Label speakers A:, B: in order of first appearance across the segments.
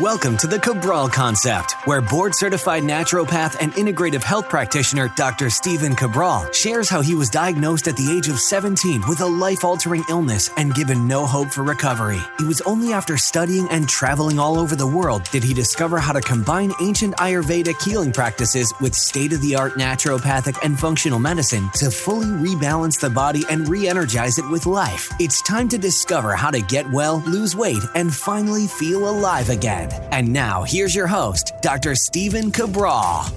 A: Welcome to the Cabral Concept, where board-certified naturopath and integrative health practitioner Dr. Stephen Cabral shares how he was diagnosed at the age of 17 with a life-altering illness and given no hope for recovery. It was only after studying and traveling all over the world did he discover how to combine ancient Ayurvedic healing practices with state-of-the-art naturopathic and functional medicine to fully rebalance the body and re-energize it with life. It's time to discover how to get well, lose weight, and finally feel alive again. And now, here's your host, Dr. Stephen Cabral.
B: Hi,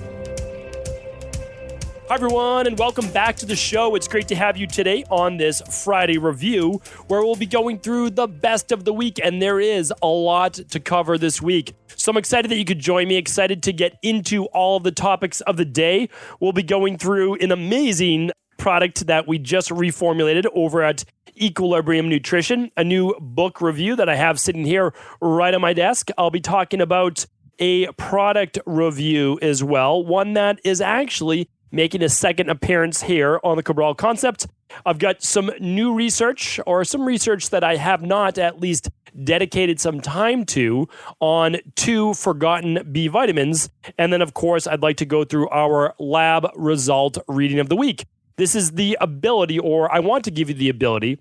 B: everyone, and welcome back to the show. It's great to have you today on this Friday review, where we'll be going through the best of the week, and there is a lot to cover this week. So I'm excited that you could join me, excited to get into all of the topics of the day. We'll be going through an amazing product that we just reformulated over at Equilibrium Nutrition, a new book review that I have sitting here right on my desk. I'll be talking about a product review as well, one that is actually making a second appearance here on the Cabral Concept. I've got some new research, or some research that I have not at least dedicated some time to, on 2 forgotten B vitamins. And then, of course, I'd like to go through our lab result reading of the week. This is the ability, or I want to give you the ability,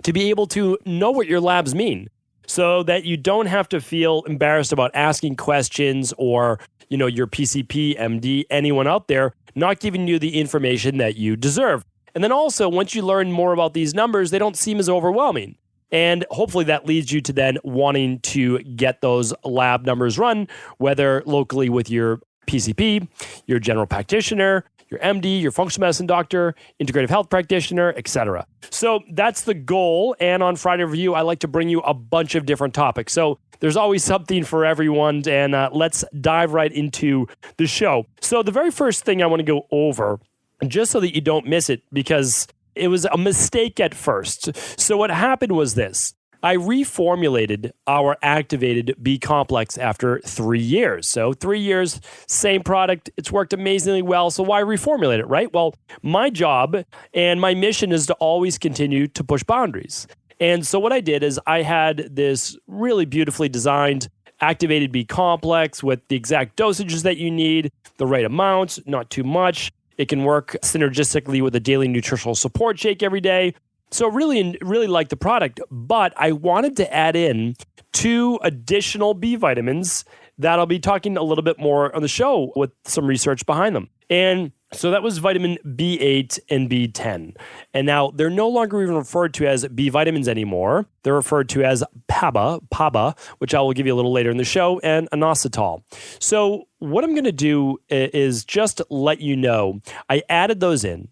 B: to be able to know what your labs mean, so that you don't have to feel embarrassed about asking questions, or, your PCP, MD, anyone out there not giving you the information that you deserve. And then also, once you learn more about these numbers, they don't seem as overwhelming. And hopefully that leads you to then wanting to get those lab numbers run, whether locally with your PCP, your general practitioner, your MD, your functional medicine doctor, integrative health practitioner, etc. So that's the goal. And on Friday Review, I like to bring you a bunch of different topics. So there's always something for everyone. And let's dive right into the show. So the very first thing I want to go over, just so that you don't miss it, because it was a mistake at first. So what happened was this. I reformulated our activated B complex after 3 years. So 3 years, same product. It's worked amazingly well. So why reformulate it, right? Well, my job and my mission is to always continue to push boundaries. And so what I did is I had this really beautifully designed activated B complex with the exact dosages that you need, the right amounts, not too much. It can work synergistically with a daily nutritional support shake every day. So really like the product, but I wanted to add in 2 additional B vitamins that I'll be talking a little bit more on the show with some research behind them. And so that was vitamin B8 and B10. And now they're no longer even referred to as B vitamins anymore. They're referred to as PABA, which I will give you a little later in the show, and inositol. So what I'm going to do is just let you know, I added those in.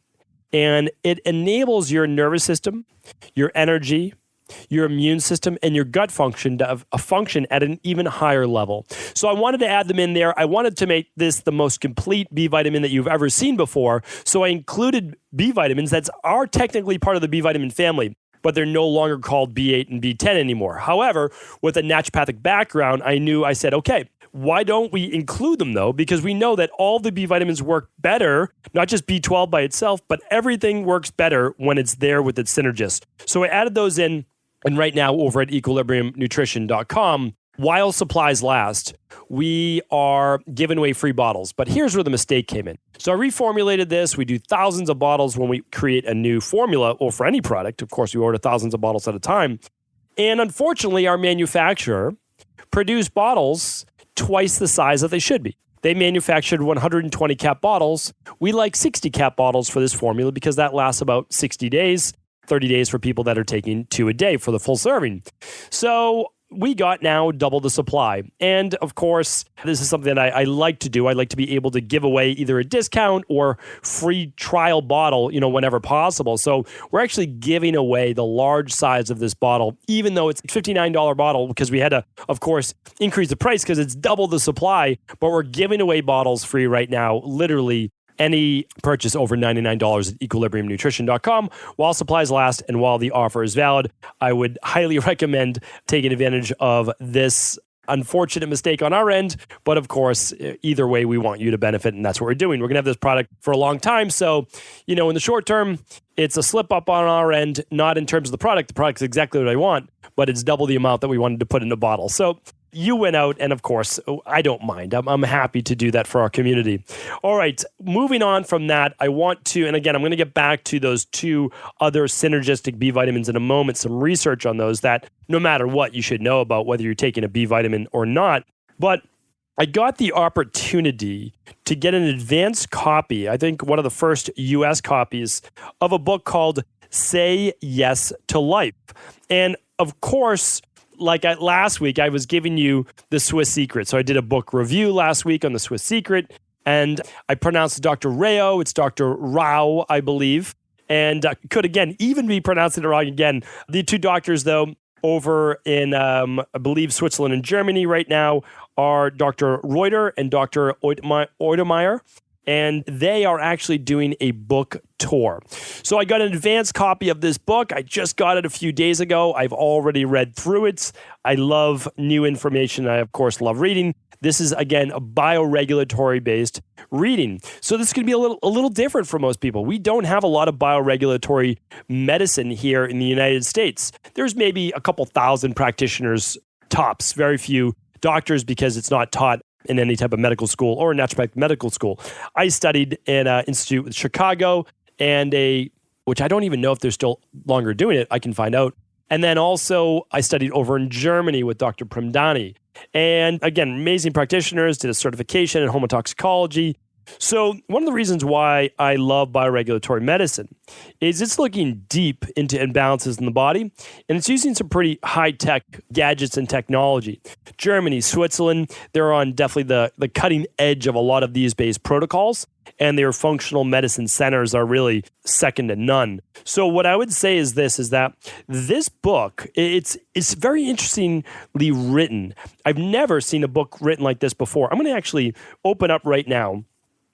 B: And it enables your nervous system, your energy, your immune system, and your gut function to have a function at an even higher level. So I wanted to add them in there. I wanted to make this the most complete B vitamin that you've ever seen before. So I included B vitamins that are technically part of the B vitamin family, but they're no longer called B8 and B10 anymore. However, with a naturopathic background, I said, okay, why don't we include them though? Because we know that all the B vitamins work better, not just B12 by itself, but everything works better when it's there with its synergist. So I added those in, and right now over at equilibriumnutrition.com, while supplies last, we are giving away free bottles. But here's where the mistake came in. So I reformulated this. We do thousands of bottles when we create a new formula, or for any product. Of course, we order thousands of bottles at a time. And unfortunately, our manufacturer produced bottles twice the size that they should be. They manufactured 120 cap bottles. We like 60 cap bottles for this formula because that lasts about 60 days, 30 days for people that are taking 2 a day for the full serving. So we got now double the supply. And of course, this is something that I like to do. I like to be able to give away either a discount or free trial bottle, whenever possible. So we're actually giving away the large size of this bottle, even though it's a $59 bottle, because we had to, of course, increase the price because it's double the supply. But we're giving away bottles free right now, literally any purchase over $99 at equilibriumnutrition.com while supplies last and while the offer is valid. I would highly recommend taking advantage of this unfortunate mistake on our end. But of course, either way, we want you to benefit, and that's what we're doing. We're going to have this product for a long time. So, in the short term, it's a slip up on our end, not in terms of the product. The product's exactly what I want, but it's double the amount that we wanted to put in a bottle. So you went out, and of course, I don't mind. I'm happy to do that for our community. All right, moving on from that, I want to, and again, I'm going to get back to those two other synergistic B vitamins in a moment, some research on those that no matter what, you should know about whether you're taking a B vitamin or not. But I got the opportunity to get an advanced copy, I think one of the first US copies, of a book called Say Yes to Life. And of course, last week, I was giving you the Swiss Secret. So I did a book review last week on the Swiss Secret, and I pronounced Dr. Rao. It's Dr. Rao, I believe, and could, again, even be pronouncing it wrong again. The two doctors, though, over in, I believe, Switzerland and Germany right now are Dr. Reuter and Dr. Oedemeyer, and they are actually doing a book tour. So I got an advanced copy of this book. I just got it a few days ago. I've already read through it. I love new information. I, of course, love reading. This is, again, a bioregulatory-based reading. So this is going to be a little different for most people. We don't have a lot of bioregulatory medicine here in the United States. There's maybe a couple thousand practitioners tops, very few doctors, because it's not taught in any type of medical school or naturopathic medical school. I studied at an institute with Chicago and which I don't even know if they're still longer doing it. I can find out. And then also I studied over in Germany with Dr. Primdani. And again, amazing practitioners, did a certification in homotoxicology. So one of the reasons why I love bioregulatory medicine is it's looking deep into imbalances in the body, and it's using some pretty high-tech gadgets and technology. Germany, Switzerland, they're on definitely the cutting edge of a lot of these based protocols, and their functional medicine centers are really second to none. So what I would say is that this book, it's very interestingly written. I've never seen a book written like this before. I'm going to actually open up right now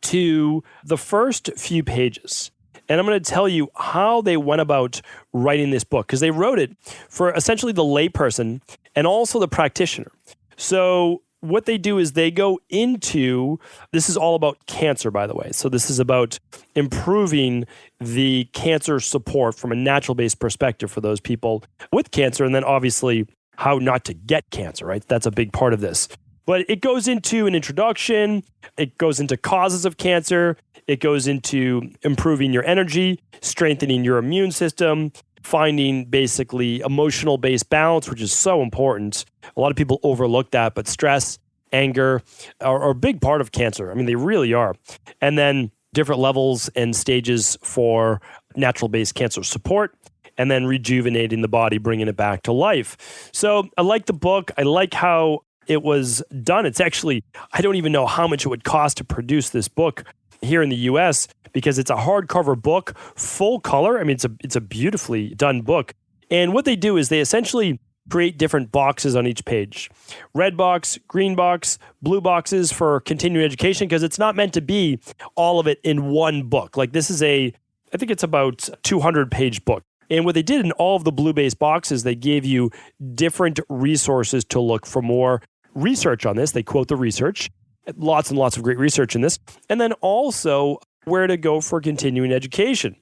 B: to the first few pages. And I'm going to tell you how they went about writing this book, because they wrote it for essentially the layperson and also the practitioner. So what they do is they go into, this is all about cancer, by the way. So this is about improving the cancer support from a natural-based perspective for those people with cancer, and then obviously how not to get cancer, right? That's a big part of this. But it goes into an introduction, it goes into causes of cancer, it goes into improving your energy, strengthening your immune system, finding basically emotional-based balance, which is so important. A lot of people overlook that, but stress, anger are a big part of cancer. I mean, they really are. And then different levels and stages for natural-based cancer support, and then rejuvenating the body, bringing it back to life. So I like the book. I like how it was done. It's actually, I don't even know how much it would cost to produce this book here in the US, because it's a hardcover book, full color. I mean, it's a beautifully done book. And what they do is they essentially create different boxes on each page. Red box, green box, blue boxes for continuing education, because it's not meant to be all of it in one book. Like this is I think it's about 200-page book. And what they did in all of the blue-based boxes, they gave you different resources to look for more research on this. They quote the research, lots and lots of great research in this, and then also where to go for continuing education.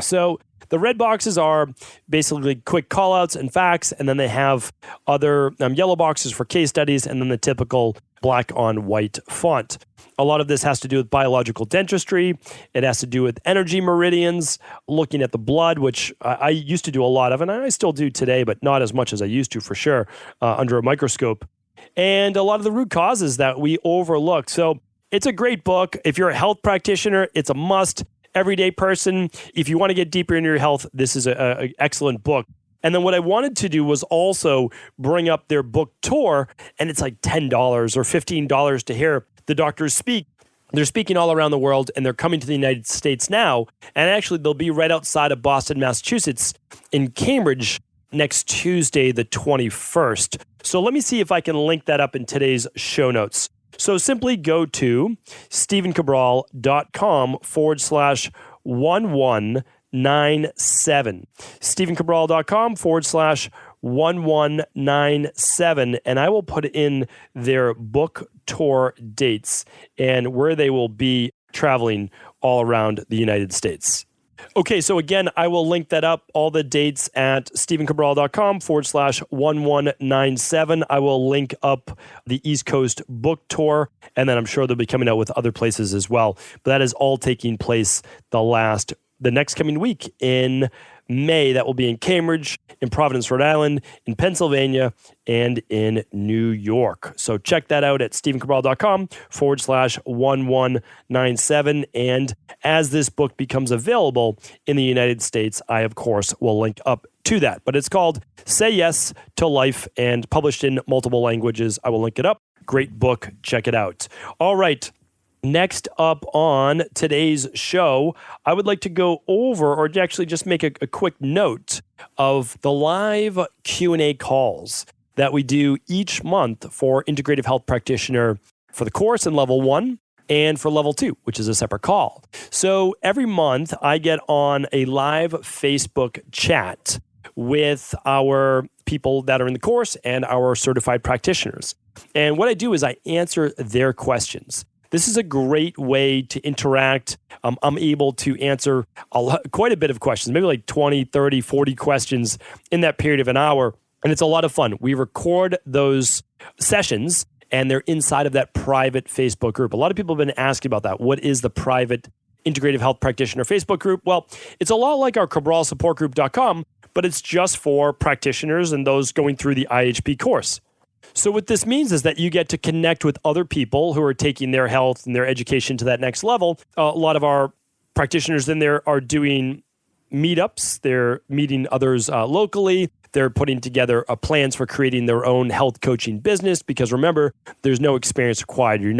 B: So the red boxes are basically quick callouts and facts, and then they have other yellow boxes for case studies, and then the typical black on white font. A lot of this has to do with biological dentistry. It has to do with energy meridians, looking at the blood, which I used to do a lot of, and I still do today, but not as much as I used to for sure, under a microscope. And a lot of the root causes that we overlook. So it's a great book. If you're a health practitioner, it's a must. Everyday person, if you want to get deeper into your health, this is an excellent book. And then what I wanted to do was also bring up their book tour, and it's like $10 or $15 to hear the doctors speak. They're speaking all around the world, and they're coming to the United States now. And actually, they'll be right outside of Boston, Massachusetts, in Cambridge next Tuesday, the 21st. So let me see if I can link that up in today's show notes. So simply go to StephenCabral.com/1197. StephenCabral.com/1197. And I will put in their book tour dates and where they will be traveling all around the United States. Okay, so again, I will link that up, all the dates at stephencabral.com/1197. I will link up the East Coast book tour, and then I'm sure they'll be coming out with other places as well. But that is all taking place the next coming week in May. That will be in Cambridge, in Providence, Rhode Island, in Pennsylvania, and in New York. So check that out at stephencabral.com/1197. And as this book becomes available in the United States, I, of course, will link up to that. But it's called Say Yes to Life and published in multiple languages. I will link it up. Great book. Check it out. All right. Next up on today's show, I would like to go over, or actually just make a quick note of the live Q&A calls that we do each month for Integrative Health Practitioner for the course in Level 1 and for Level 2, which is a separate call. So every month, I get on a live Facebook chat with our people that are in the course and our certified practitioners. And what I do is I answer their questions. This is a great way to interact. I'm able to answer quite a bit of questions, maybe like 20, 30, 40 questions in that period of an hour. And it's a lot of fun. We record those sessions and they're inside of that private Facebook group. A lot of people have been asking about that. What is the private Integrative Health Practitioner Facebook group? Well, it's a lot like our CabralSupportGroup.com, but it's just for practitioners and those going through the IHP course. So what this means is that you get to connect with other people who are taking their health and their education to that next level. A lot of our practitioners in there are doing meetups. They're meeting others locally. They're putting together plans for creating their own health coaching business because remember, there's no experience required. You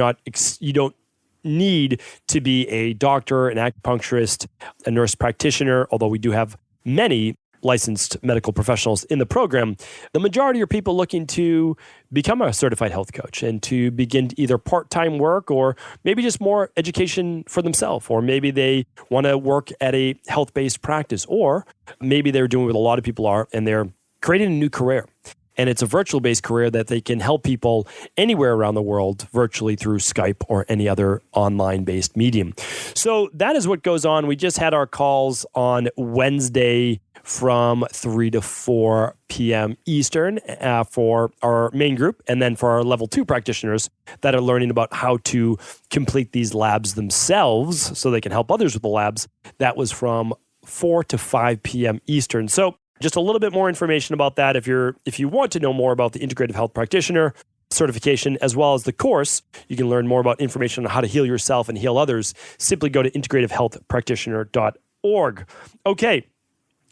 B: don't need to be a doctor, an acupuncturist, a nurse practitioner, although we do have many licensed medical professionals in the program. The majority are people looking to become a certified health coach and to begin either part-time work or maybe just more education for themselves, or maybe they want to work at a health-based practice, or maybe they're doing what a lot of people are and they're creating a new career. And it's a virtual-based career that they can help people anywhere around the world virtually through Skype or any other online-based medium. So that is what goes on. We just had our calls on Wednesday from 3 to 4 p.m. Eastern for our main group, and then for our Level 2 practitioners that are learning about how to complete these labs themselves so they can help others with the labs. That was from 4 to 5 p.m. Eastern. So just a little bit more information about that. If you want to know more about the Integrative Health Practitioner certification as well as the course, you can learn more about information on how to heal yourself and heal others. Simply go to integrativehealthpractitioner.org. Okay,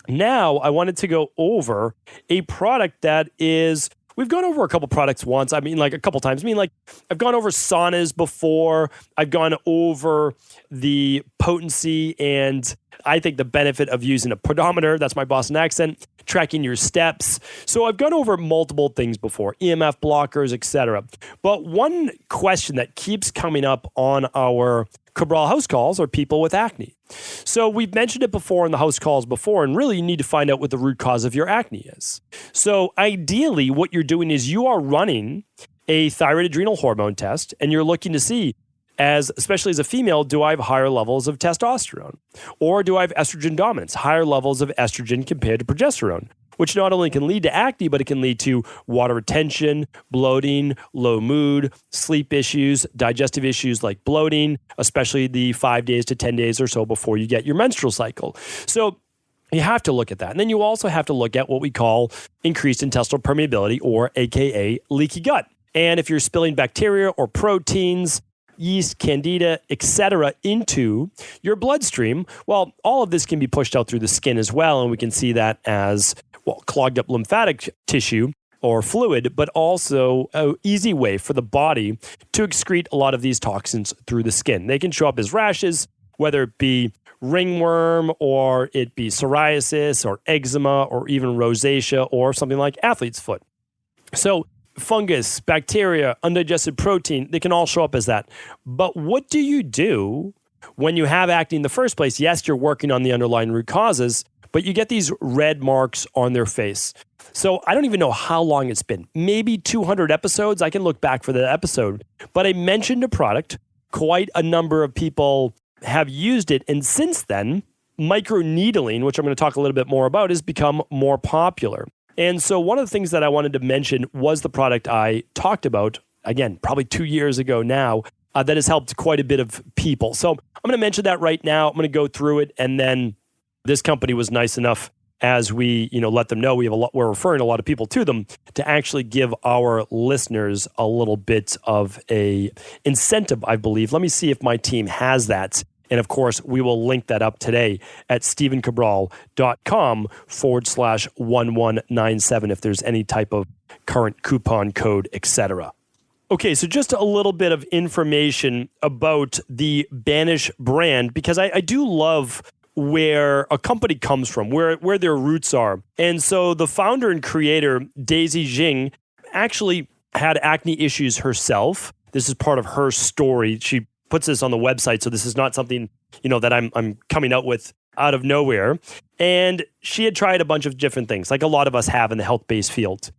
B: now I wanted to go over a product that is, we've gone over a couple products once. I mean, like a couple times. I mean, like I've gone over saunas before. I've gone over the potency and I think the benefit of using a pedometer, that's my Boston accent, tracking your steps. So I've gone over multiple things before, EMF blockers, etc. But one question that keeps coming up on our Cabral house calls are people with acne. So we've mentioned it before in the house calls before, and really you need to find out what the root cause of your acne is. So ideally, what you're doing is you are running a thyroid adrenal hormone test, and you're looking to see, especially as a female, do I have higher levels of testosterone? Or do I have estrogen dominance, higher levels of estrogen compared to progesterone? Which not only can lead to acne, but it can lead to water retention, bloating, low mood, sleep issues, digestive issues like bloating, especially the 5 days to 10 days or so before you get your menstrual cycle. So you have to look at that. And then you also have to look at what we call increased intestinal permeability, or AKA leaky gut. And if you're spilling bacteria or proteins, yeast, candida, etc. into your bloodstream, well, all of this can be pushed out through the skin as well. And we can see that as, well, clogged up lymphatic tissue or fluid, but also an easy way for the body to excrete a lot of these toxins through the skin. They can show up as rashes, whether it be ringworm or it be psoriasis or eczema or even rosacea or something like athlete's foot. So fungus, bacteria, undigested protein, they can all show up as that. But what do you do when you have acne in the first place? Yes, you're working on the underlying root causes, but you get these red marks on their face. So I don't even know how long it's been. Maybe 200 episodes. I can look back for the episode. But I mentioned a product. Quite a number of people have used it. And since then, microneedling, which I'm going to talk a little bit more about, has become more popular. And so one of the things that I wanted to mention was the product I talked about, again, probably 2 years ago now, that has helped quite a bit of people. So I'm going to mention that right now. I'm going to go through it, and then this company was nice enough, as we let them know we're referring a lot of people to them, to actually give our listeners a little bit of a incentive, I believe. Let me see if my team has that. And of course, we will link that up today at stevencabral.com/1197 if there's any type of current coupon code, etc. Okay, so just a little bit of information about the Banish brand, because I do love where a company comes from, where their roots are. And so the founder and creator, Daisy Jing, actually had acne issues herself. This is part of her story. She puts this on the website, so this is not something, that I'm coming out with out of nowhere. And she had tried a bunch of different things, like a lot of us have in the health-based field.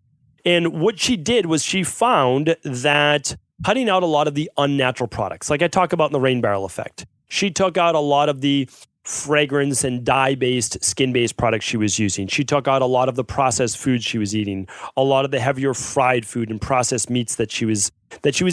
B: And what she did was she found that cutting out a lot of the unnatural products, like I talk about in the rain barrel effect, she took out a lot of the fragrance and dye-based, skin-based products she was using. She took out a lot of the processed foods she was eating, a lot of the heavier fried food and processed meats that she was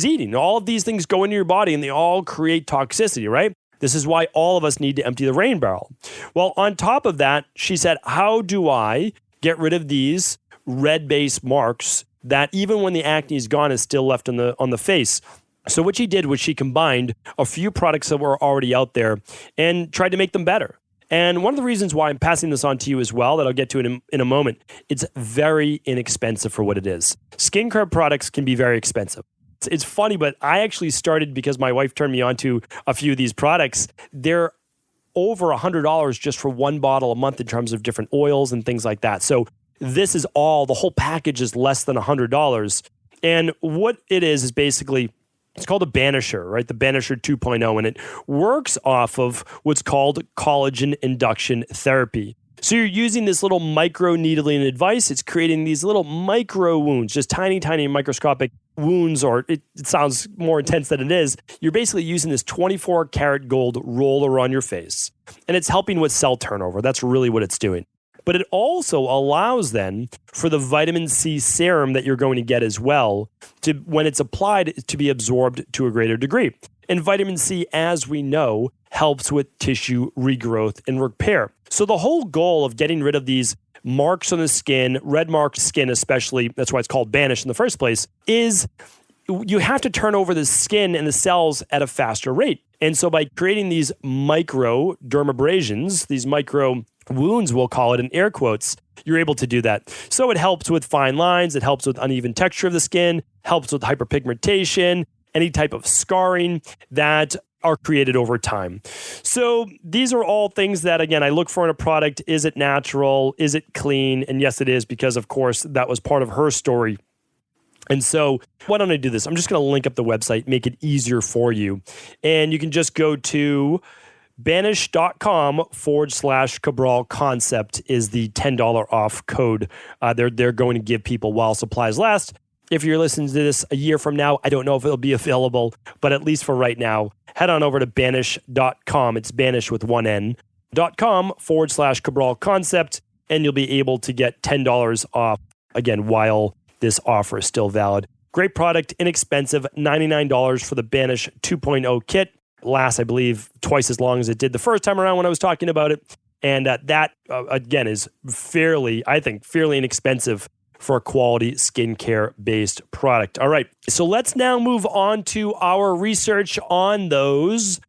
B: eating. All of these things go into your body and they all create toxicity, right? This is why all of us need to empty the rain barrel. Well, on top of that, she said, how do I get rid of these red-based marks that even when the acne is gone is still left on the face? So what she did was she combined a few products that were already out there and tried to make them better. And one of the reasons why I'm passing this on to you as well, that I'll get to in a moment, it's very inexpensive for what it is. Skincare products can be very expensive. It's funny, but I actually started because my wife turned me on to a few of these products. They're over $100 just for one bottle a month in terms of different oils and things like that. So this is the whole package is less than $100. And what it is basically, it's called a Banisher, right? The Banisher 2.0, and it works off of what's called collagen induction therapy. So you're using this little micro needling device. It's creating these little micro wounds, just tiny, tiny microscopic wounds, or it sounds more intense than it is. You're basically using this 24 karat gold roller on your face, and it's helping with cell turnover. That's really what it's doing. But it also allows then for the vitamin C serum that you're going to get as well, to when it's applied, to be absorbed to a greater degree. And vitamin C, as we know, helps with tissue regrowth and repair. So the whole goal of getting rid of these marks on the skin, red marked skin especially, that's why it's called Banish in the first place, is you have to turn over the skin and the cells at a faster rate. And so by creating these micro dermabrasions, these micro wounds, we'll call it in air quotes, you're able to do that. So it helps with fine lines, it helps with uneven texture of the skin, helps with hyperpigmentation, any type of scarring that are created over time. So these are all things that, again, I look for in a product. Is it natural? Is it clean? And yes, it is, because of course that was part of her story. And so why don't I do this? I'm just going to link up the website, make it easier for you. And you can just go to banish.com/Cabral concept is the $10 off code they're going to give people while supplies last. If you're listening to this a year from now, I don't know if it'll be available, but at least for right now, head on over to banish.com. It's Banish with one N, .com/Cabral concept, and you'll be able to get $10 off, again, while this offer is still valid. Great product, inexpensive, $99 for the Banish 2.0 kit. Lasts, I believe, twice as long as it did the first time around when I was talking about it. And that, again, is fairly inexpensive for a quality skincare-based product. All right, so let's now move on to our research on those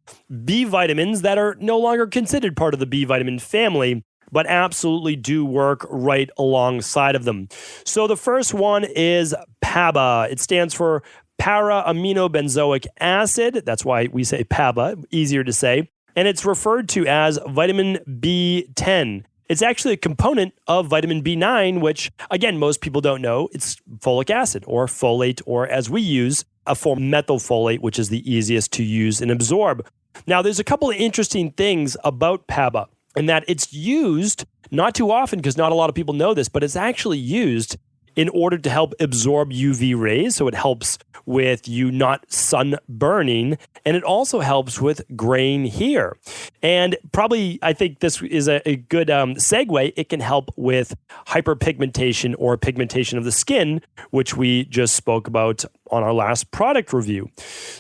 B: B vitamins that are no longer considered part of the B vitamin family, but absolutely do work right alongside of them. So the first one is PABA. It stands for para-aminobenzoic acid. That's why we say PABA, easier to say. And it's referred to as vitamin B10. It's actually a component of vitamin B9, which, again, most people don't know. It's folic acid or folate, or as we use, a form methylfolate, which is the easiest to use and absorb. Now, there's a couple of interesting things about PABA, in that it's used not too often, because not a lot of people know this, but it's actually used in order to help absorb UV rays. So it helps with you not sunburning, and it also helps with graying hair. And probably, I think this is a good segue. It can help with hyperpigmentation or pigmentation of the skin, which we just spoke about on our last product review.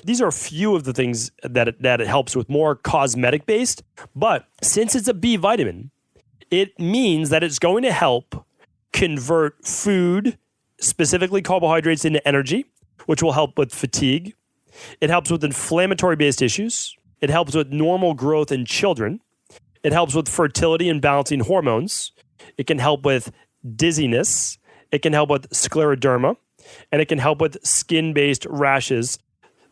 B: These are a few of the things that it helps with, more cosmetic based. But since it's a B vitamin, it means that it's going to help convert food, specifically carbohydrates, into energy, which will help with fatigue. It helps with inflammatory-based issues. It helps with normal growth in children. It helps with fertility and balancing hormones. It can help with dizziness. It can help with scleroderma. And it can help with skin-based rashes,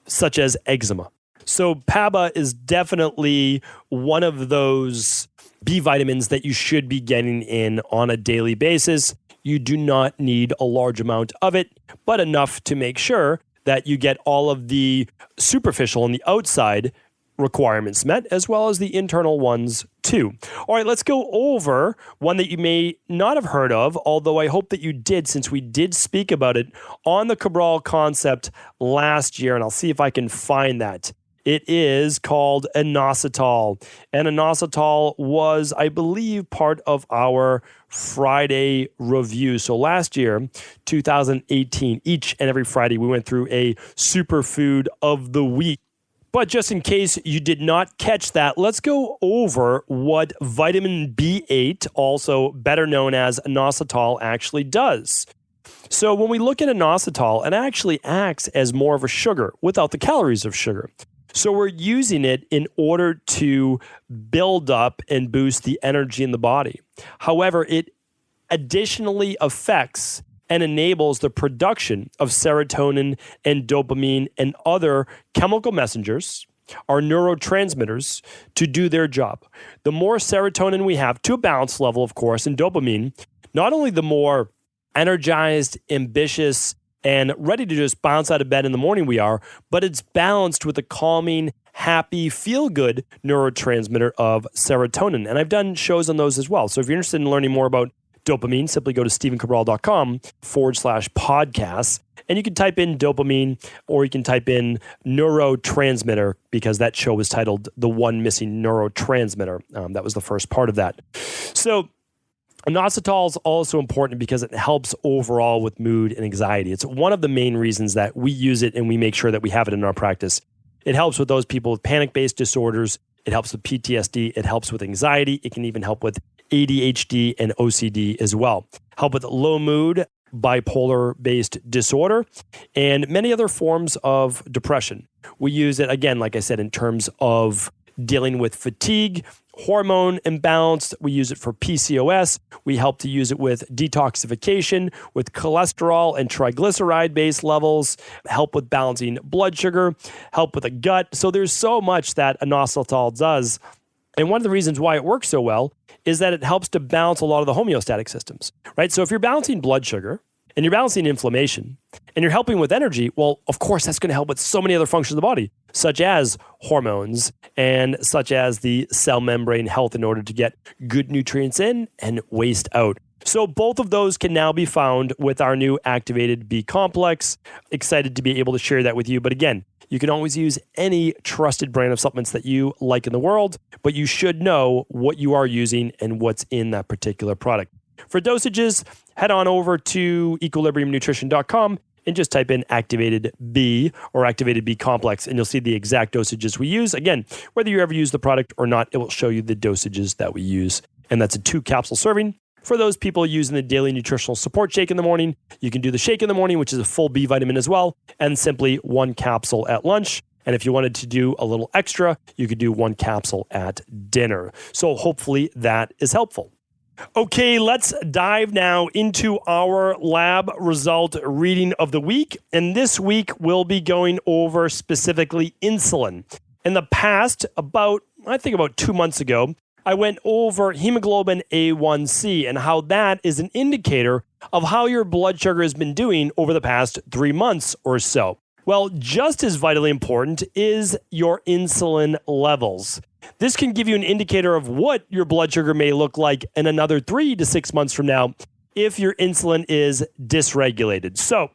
B: such as eczema. So PABA is definitely one of those B vitamins that you should be getting in on a daily basis. You do not need a large amount of it, but enough to make sure that you get all of the superficial and the outside requirements met, as well as the internal ones too. All right, let's go over one that you may not have heard of, although I hope that you did, since we did speak about it on the Cabral concept last year, and I'll see if I can find that. It is called inositol. And inositol was, I believe, part of our Friday review. So last year, 2018, each and every Friday, we went through a superfood of the week. But just in case you did not catch that, let's go over what vitamin B8, also better known as inositol, actually does. So when we look at inositol, it actually acts as more of a sugar without the calories of sugar. So we're using it in order to build up and boost the energy in the body. However, it additionally affects and enables the production of serotonin and dopamine and other chemical messengers, our neurotransmitters, to do their job. The more serotonin we have, to a balanced level, of course, and dopamine, not only the more energized, ambitious, and ready to just bounce out of bed in the morning we are, but it's balanced with a calming, happy, feel-good neurotransmitter of serotonin. And I've done shows on those as well. So if you're interested in learning more about dopamine, simply go to stephencabral.com/podcasts, and you can type in dopamine, or you can type in neurotransmitter, because that show was titled The One Missing Neurotransmitter. That was the first part of that. So inositol is also important because it helps overall with mood and anxiety. It's one of the main reasons that we use it and we make sure that we have it in our practice. It helps with those people with panic-based disorders. It helps with PTSD. It helps with anxiety. It can even help with ADHD and OCD as well. Help with low mood, bipolar-based disorder, and many other forms of depression. We use it, again, like I said, in terms of dealing with fatigue, hormone imbalance. We use it for PCOS. We help to use it with detoxification, with cholesterol and triglyceride-based levels, help with balancing blood sugar, help with the gut. So there's so much that inositol does. And one of the reasons why it works so well is that it helps to balance a lot of the homeostatic systems, right? So if you're balancing blood sugar and you're balancing inflammation and you're helping with energy, well, of course, that's going to help with so many other functions of the body, such as hormones and such as the cell membrane health, in order to get good nutrients in and waste out. So both of those can now be found with our new activated B complex. Excited to be able to share that with you. But again, you can always use any trusted brand of supplements that you like in the world, but you should know what you are using and what's in that particular product. For dosages, head on over to equilibriumnutrition.com and just type in activated B or activated B complex, and you'll see the exact dosages we use. Again, whether you ever use the product or not, it will show you the dosages that we use. And that's a 2-capsule serving. For those people using the daily nutritional support shake in the morning, you can do the shake in the morning, which is a full B vitamin as well, and simply 1 capsule at lunch. And if you wanted to do a little extra, you could do 1 capsule at dinner. So hopefully that is helpful. Okay, let's dive now into our lab result reading of the week. And this week, we'll be going over specifically insulin. In the past, about 2 months ago, I went over hemoglobin A1C and how that is an indicator of how your blood sugar has been doing over the past 3 months or so. Well, just as vitally important is your insulin levels. This can give you an indicator of what your blood sugar may look like in another 3 to 6 months from now if your insulin is dysregulated. So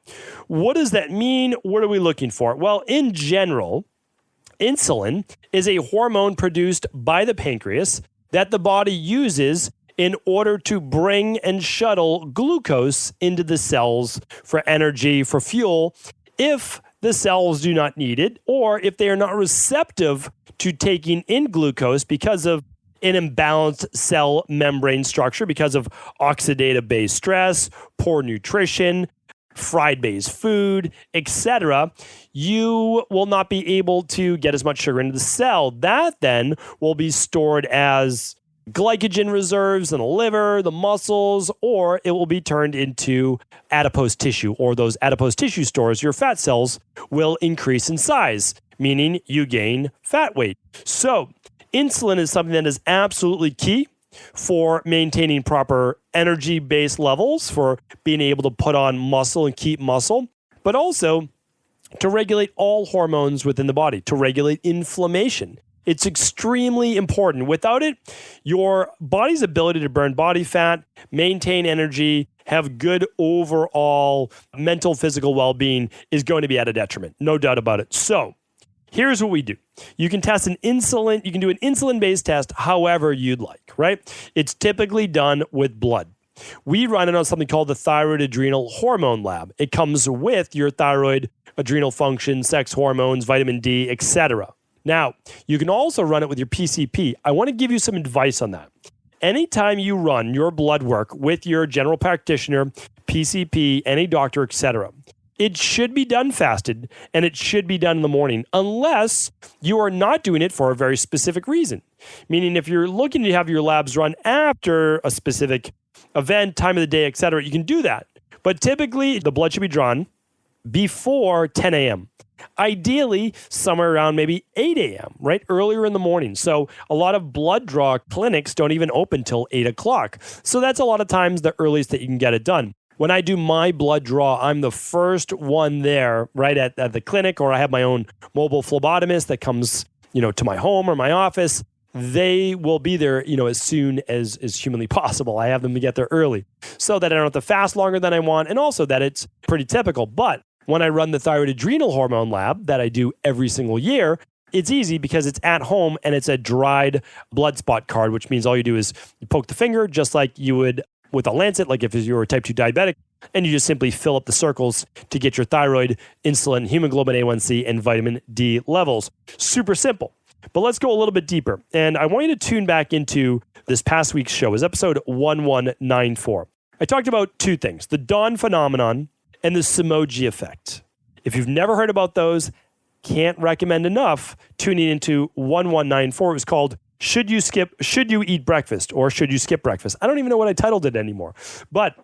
B: what does that mean? What are we looking for? Well, in general, insulin is a hormone produced by the pancreas that the body uses in order to bring and shuttle glucose into the cells for energy, for fuel, if the cells do not need it, or if they are not receptive to taking in glucose because of an imbalanced cell membrane structure, because of oxidative-based stress, poor nutrition, fried-based food, etc., you will not be able to get as much sugar into the cell. That then will be stored as glycogen reserves in the liver, the muscles, or it will be turned into adipose tissue, or those adipose tissue stores, your fat cells, will increase in size, meaning you gain fat weight. So insulin is something that is absolutely key for maintaining proper energy-based levels, for being able to put on muscle and keep muscle, but also to regulate all hormones within the body, to regulate inflammation. It's extremely important. Without it, your body's ability to burn body fat, maintain energy, have good overall mental, physical well-being is going to be at a detriment. No doubt about it. So here's what we do. You can test an insulin. You can do an insulin-based test however you'd like, right? It's typically done with blood. We run it on something called the thyroid adrenal hormone lab. It comes with your thyroid, adrenal function, sex hormones, vitamin D, etc. Now, you can also run it with your PCP. I want to give you some advice on that. Anytime you run your blood work with your general practitioner, PCP, any doctor, etc., it should be done fasted and it should be done in the morning unless you are not doing it for a very specific reason. Meaning if you're looking to have your labs run after a specific event, time of the day, etc., you can do that. But typically, the blood should be drawn before 10 a.m. Ideally, somewhere around maybe 8 a.m., right? Earlier in the morning. So a lot of blood draw clinics don't even open till 8 o'clock. So that's a lot of times the earliest that you can get it done. When I do my blood draw, I'm the first one there, right at the clinic, or I have my own mobile phlebotomist that comes, to my home or my office. They will be there, as soon as humanly possible. I have them to get there early so that I don't have to fast longer than I want, and also that it's pretty typical. But when I run the thyroid adrenal hormone lab that I do every single year, it's easy because it's at home and it's a dried blood spot card, which means all you do is you poke the finger just like you would with a lancet, like if you were a type 2 diabetic, and you just simply fill up the circles to get your thyroid, insulin, hemoglobin A1C, and vitamin D levels. Super simple. But let's go a little bit deeper. And I want you to tune back into this past week's show. It was episode 1194. I talked about two things, the dawn phenomenon and the Simoji effect. If you've never heard about those, can't recommend enough tuning into 1194. It was called Should You Eat Breakfast, or Should You Skip Breakfast? I don't even know what I titled it anymore. But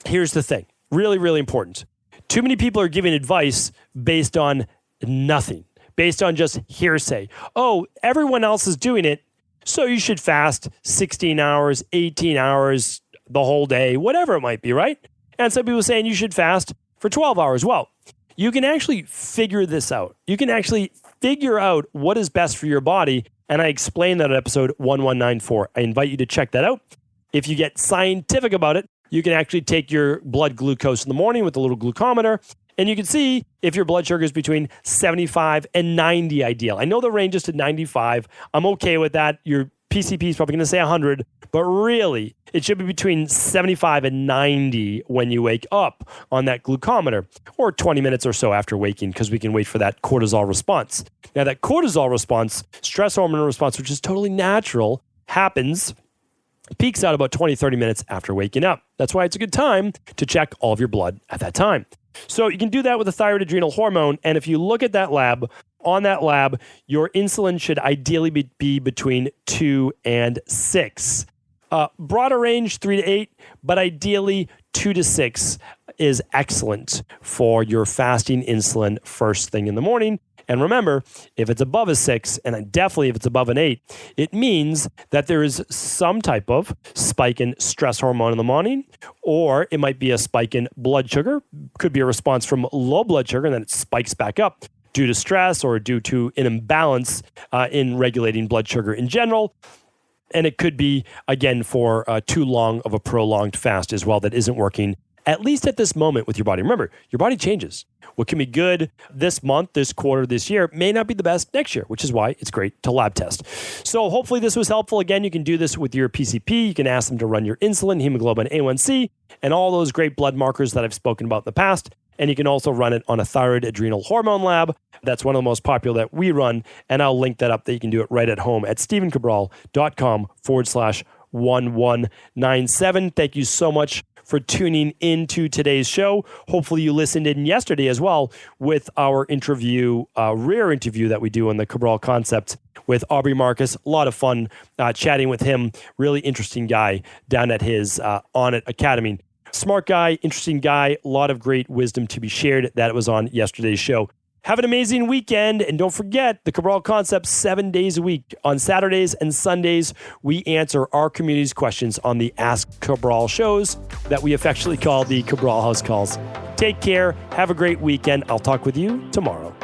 B: here's the thing. Really, really important. Too many people are giving advice based on nothing, based on just hearsay. Oh, everyone else is doing it, so you should fast 16 hours, 18 hours, the whole day, whatever it might be, right? And some people saying you should fast for 12 hours. Well, you can actually figure this out. You can actually figure out what is best for your body. And I explained that in episode 1194. I invite you to check that out. If you get scientific about it, you can actually take your blood glucose in the morning with a little glucometer, and you can see if your blood sugar is between 75 and 90 ideal. I know the range is to 95. I'm okay with that. Your PCP is probably going to say 100, but really, it should be between 75 and 90 when you wake up on that glucometer, or 20 minutes or so after waking, because we can wait for that cortisol response. Now, that cortisol response, stress hormone response, which is totally natural, peaks out about 20, 30 minutes after waking up. That's why it's a good time to check all of your blood at that time. So you can do that with the thyroid adrenal hormone, and if you look at that lab, on that lab, your insulin should ideally be between 2 and 6. Broader range, 3 to 8, but ideally 2 to 6 is excellent for your fasting insulin first thing in the morning. And remember, if it's above a 6, and definitely if it's above an 8, it means that there is some type of spike in stress hormone in the morning, or it might be a spike in blood sugar. Could be a response from low blood sugar, and then it spikes back up due to stress or due to an imbalance in regulating blood sugar in general. And it could be, again, for too long of a prolonged fast as well that isn't working, at least at this moment with your body. Remember, your body changes. What can be good this month, this quarter, this year may not be the best next year, which is why it's great to lab test. So hopefully this was helpful. Again, you can do this with your PCP. You can ask them to run your insulin, hemoglobin, A1C, and all those great blood markers that I've spoken about in the past. And you can also run it on a thyroid adrenal hormone lab. That's one of the most popular that we run. And I'll link that up that you can do it right at home at stephencabral.com/1197. Thank you so much for tuning into today's show. Hopefully you listened in yesterday as well with our interview, rare interview that we do on the Cabral Concept with Aubrey Marcus. A lot of fun chatting with him. Really interesting guy down at his On It Academy. Smart guy, interesting guy, a lot of great wisdom to be shared. That was on yesterday's show. Have an amazing weekend, and don't forget the Cabral Concept 7 days a week. On Saturdays and Sundays, we answer our community's questions on the Ask Cabral shows that we affectionately call the Cabral House Calls. Take care. Have a great weekend. I'll talk with you tomorrow.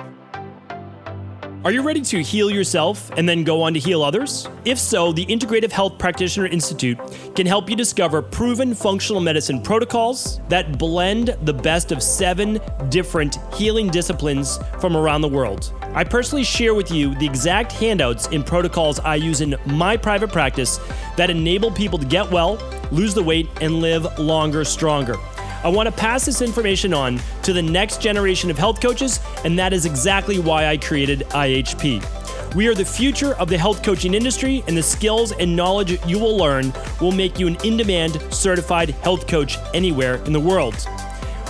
B: Are you ready to heal yourself and then go on to heal others? If so, the Integrative Health Practitioner Institute can help you discover proven functional medicine protocols that blend the best of 7 different healing disciplines from around the world. I personally share with you the exact handouts and protocols I use in my private practice that enable people to get well, lose the weight, and live longer, stronger. I want to pass this information on to the next generation of health coaches, and that is exactly why I created IHP. We are the future of the health coaching industry, and the skills and knowledge you will learn will make you an in-demand certified health coach anywhere in the world.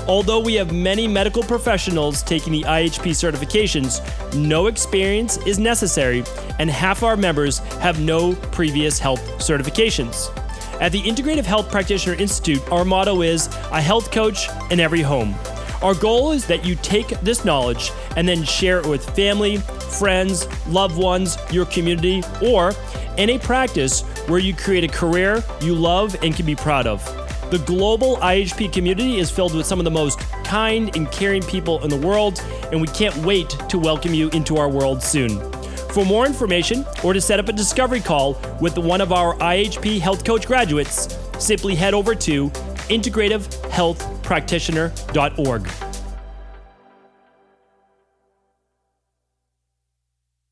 B: Although we have many medical professionals taking the IHP certifications, no experience is necessary, and half our members have no previous health certifications. At the Integrative Health Practitioner Institute, our motto is a health coach in every home. Our goal is that you take this knowledge and then share it with family, friends, loved ones, your community, or in a practice where you create a career you love and can be proud of. The global IHP community is filled with some of the most kind and caring people in the world, and we can't wait to welcome you into our world soon. For more information or to set up a discovery call with one of our IHP Health Coach graduates, simply head over to integrativehealthpractitioner.org.